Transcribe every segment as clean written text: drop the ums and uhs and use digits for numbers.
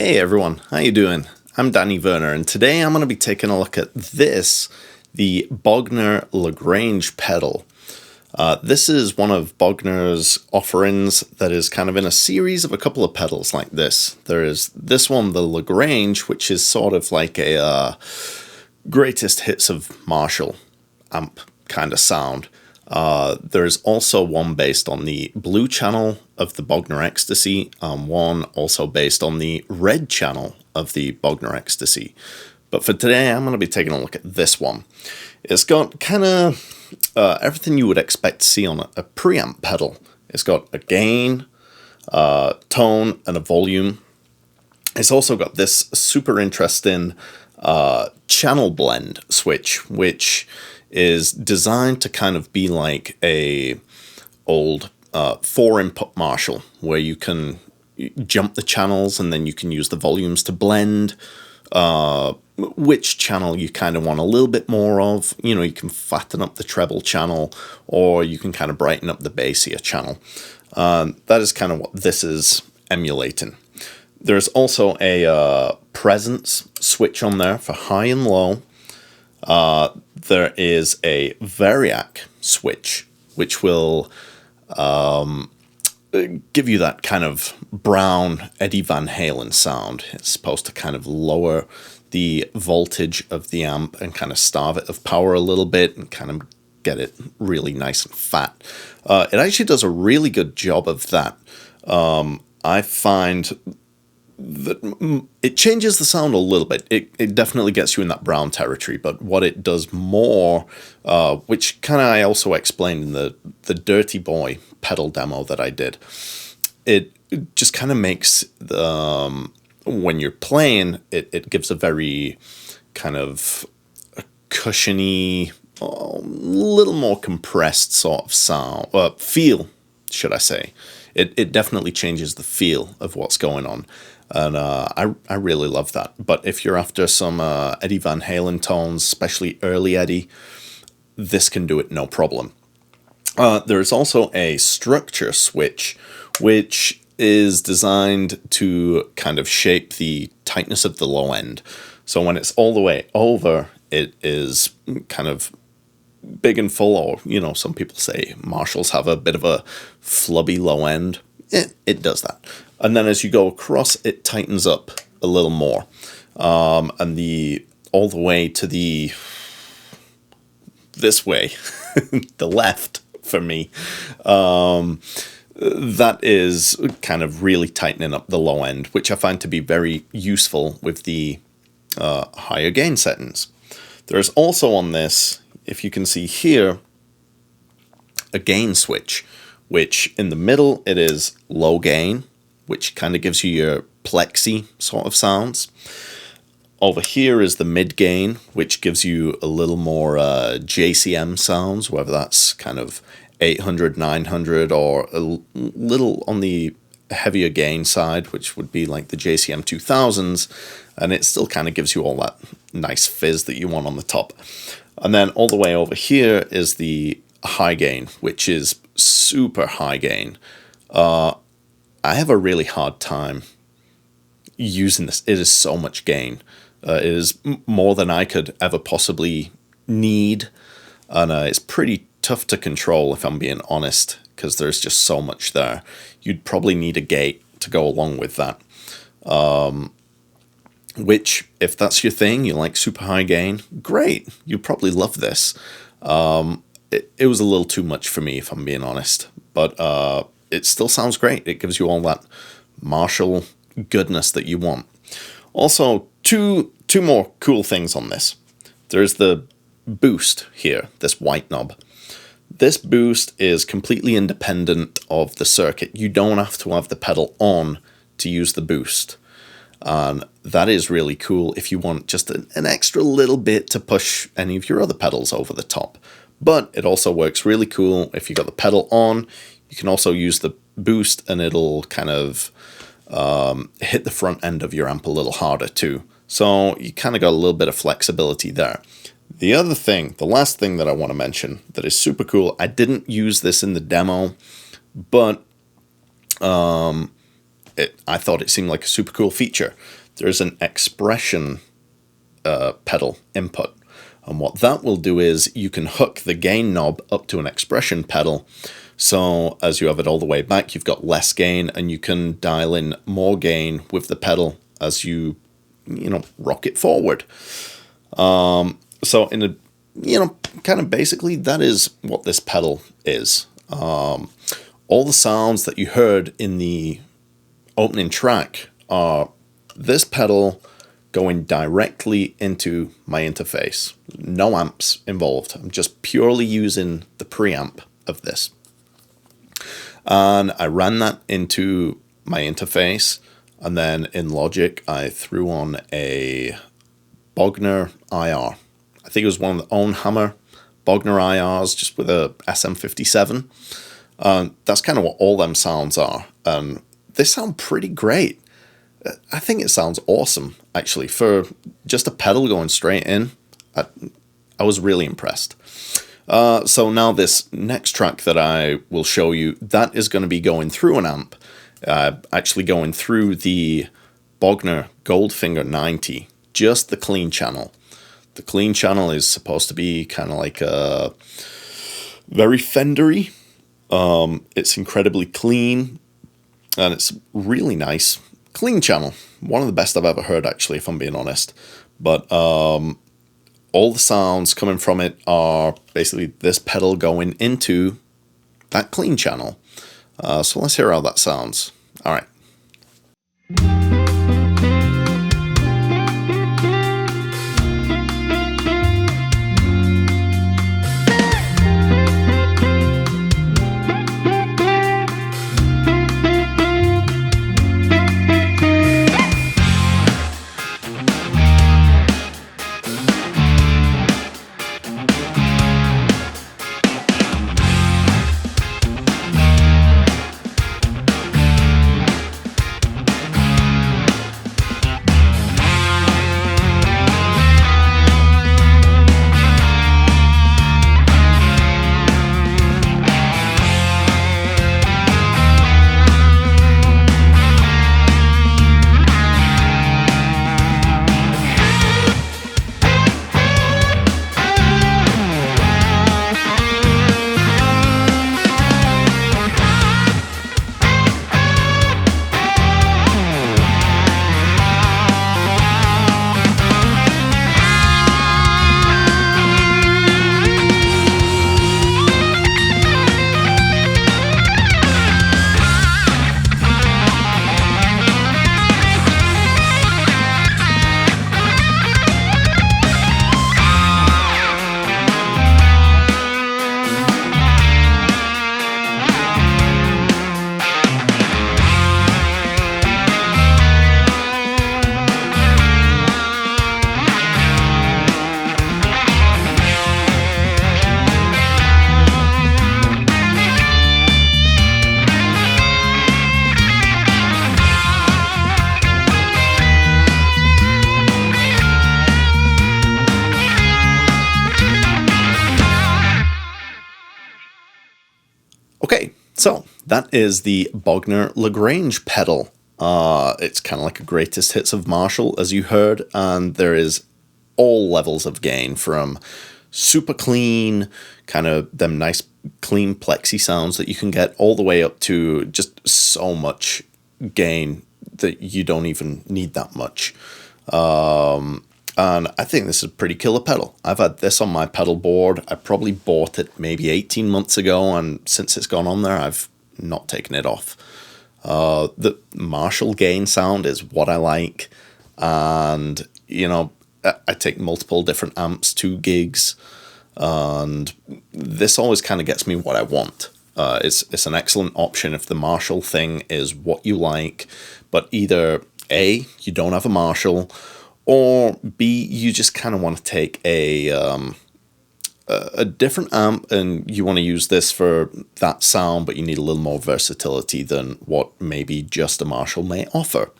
Hey everyone, how you doing? I'm Danny Werner, and today I'm going to be taking a look at the Bogner La Grange pedal. This is one of Bogner's offerings that is kind of in a series of a couple of pedals like this. There is this one, the La Grange, which is sort of like a greatest hits of Marshall amp kind of sound. There's also one based on the blue channel of the Bogner Ecstasy, one also based on the red channel of the Bogner Ecstasy. But for today, I'm going to be taking a look at this one. It's got kind of everything you would expect to see on a preamp pedal. It's got a gain, tone, and a volume. It's also got this super interesting channel blend switch, which is designed to kind of be like a old 4-input Marshall, where you can jump the channels and then you can use the volumes to blend which channel you kind of want a little bit more of. You know, you can fatten up the treble channel, or you can kind of brighten up the bassier channel. That is kind of what this is emulating. There's also a presence switch on there for high and low. There is a Variac switch, which will give you that kind of brown Eddie Van Halen sound. It's supposed to kind of lower the voltage of the amp and kind of starve it of power a little bit and kind of get it really nice and fat. It actually does a really good job of that. I find that it changes the sound a little bit. It definitely gets you in that brown territory, but what it does more, which kind of I also explained in the Dirty Boy pedal demo that I did, it just kind of makes when you're playing, it gives a very kind of a cushiony, little more compressed sort of sound, feel, should I say. It definitely changes the feel of what's going on. And I really love that. But if you're after some Eddie Van Halen tones, especially early Eddie, this can do it no problem. There's also a structure switch, which is designed to kind of shape the tightness of the low end. So when it's all the way over, it is kind of big and full, or, you know, some people say Marshalls have a bit of a flubby low end. It does that. And then as you go across, it tightens up a little more. And all the way to this way, the left for me, that is kind of really tightening up the low end, which I find to be very useful with the higher gain settings. There's also on this, if you can see here, a gain switch, which in the middle it is low gain, which kind of gives you your Plexi sort of sounds. Over here is the mid gain, which gives you a little more JCM sounds, whether that's kind of 800, 900, or a little on the heavier gain side, which would be like the JCM 2000s, and it still kind of gives you all that nice fizz that you want on the top. And then all the way over here is the high gain, which is super high gain. I have a really hard time using this. It is so much gain. It is more than I could ever possibly need, and it's pretty tough to control, if I'm being honest, because there's just so much there. You'd probably need a gate to go along with that. Which, if that's your thing, you like super high gain, great. You probably love this. It was a little too much for me, if I'm being honest, but it still sounds great. It gives you all that Marshall goodness that you want. Also, two more cool things on this. There's the boost here, this white knob. This boost is completely independent of the circuit. You don't have to have the pedal on to use the boost. And that is really cool if you want just an extra little bit to push any of your other pedals over the top. But it also works really cool if you got the pedal on. You can also use the boost and it'll kind of hit the front end of your amp a little harder too. So you kind of got a little bit of flexibility there. The other thing, the last thing that I want to mention that is super cool, I didn't use this in the demo, but I thought it seemed like a super cool feature. there's an expression pedal input. And what that will do is you can hook the gain knob up to an expression pedal. So as you have it all the way back, you've got less gain, and you can dial in more gain with the pedal as you rock it forward. So in a, kind of basically that is what this pedal is. All the sounds that you heard in the opening track are this pedal going directly into my interface. No amps involved. I'm just purely using the preamp of this. And I ran that into my interface, and then in Logic I threw on a Bogner IR. I think it was one of the own Hammer Bogner IRs, just with a SM57. That's kind of what all them sounds are. They sound pretty great. I think it sounds awesome, actually. For just a pedal going straight in, I was really impressed. So now this next track that I will show you, that is going to be going through an amp. Actually going through the Bogner Goldfinger 90, just the clean channel. The clean channel is supposed to be kind of like a very Fendery. It's incredibly clean, and it's really nice. Clean channel. One of the best I've ever heard, actually, if I'm being honest. But all the sounds coming from it are basically this pedal going into that clean channel. So let's hear how that sounds. All right. Okay, so that is the Bogner La Grange pedal. It's kind of like a greatest hits of Marshall, as you heard, and there is all levels of gain, from super clean, kind of them nice clean Plexi sounds that you can get, all the way up to just so much gain that you don't even need that much. And I think this is a pretty killer pedal. I've had this on my pedal board. I probably bought it maybe 18 months ago, and since it's gone on there, I've not taken it off. The Marshall gain sound is what I like, and I take multiple different amps to gigs, and this always kind of gets me what I want. It's an excellent option if the Marshall thing is what you like, but either A, you don't have a Marshall, or B, you just kind of want to take a different amp and you want to use this for that sound, but you need a little more versatility than what maybe just a Marshall may offer.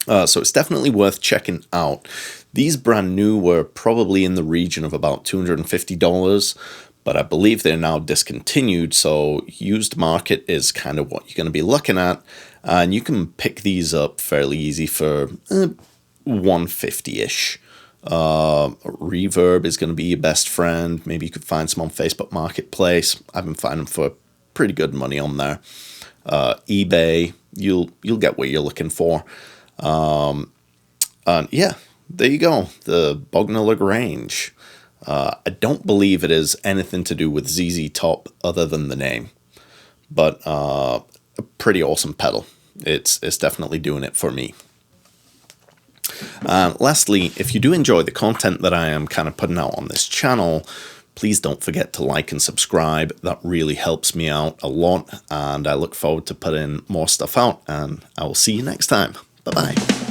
So it's definitely worth checking out. These brand new were probably in the region of about $250, but I believe they're now discontinued, so used market is kind of what you're going to be looking at, and you can pick these up fairly easy for $150-ish. Reverb is going to be your best friend. Maybe you could find some on Facebook Marketplace. I've been finding them for pretty good money on there. eBay, you'll get what you're looking for. And yeah, there you go. The Bogner La Grange. I don't believe it is anything to do with ZZ Top other than the name, but a pretty awesome pedal. It's definitely doing it for me. Lastly, if you do enjoy the content that I am kind of putting out on this channel, please don't forget to like and subscribe. That really helps me out a lot, and I look forward to putting more stuff out, and I will see you next time. Bye-bye.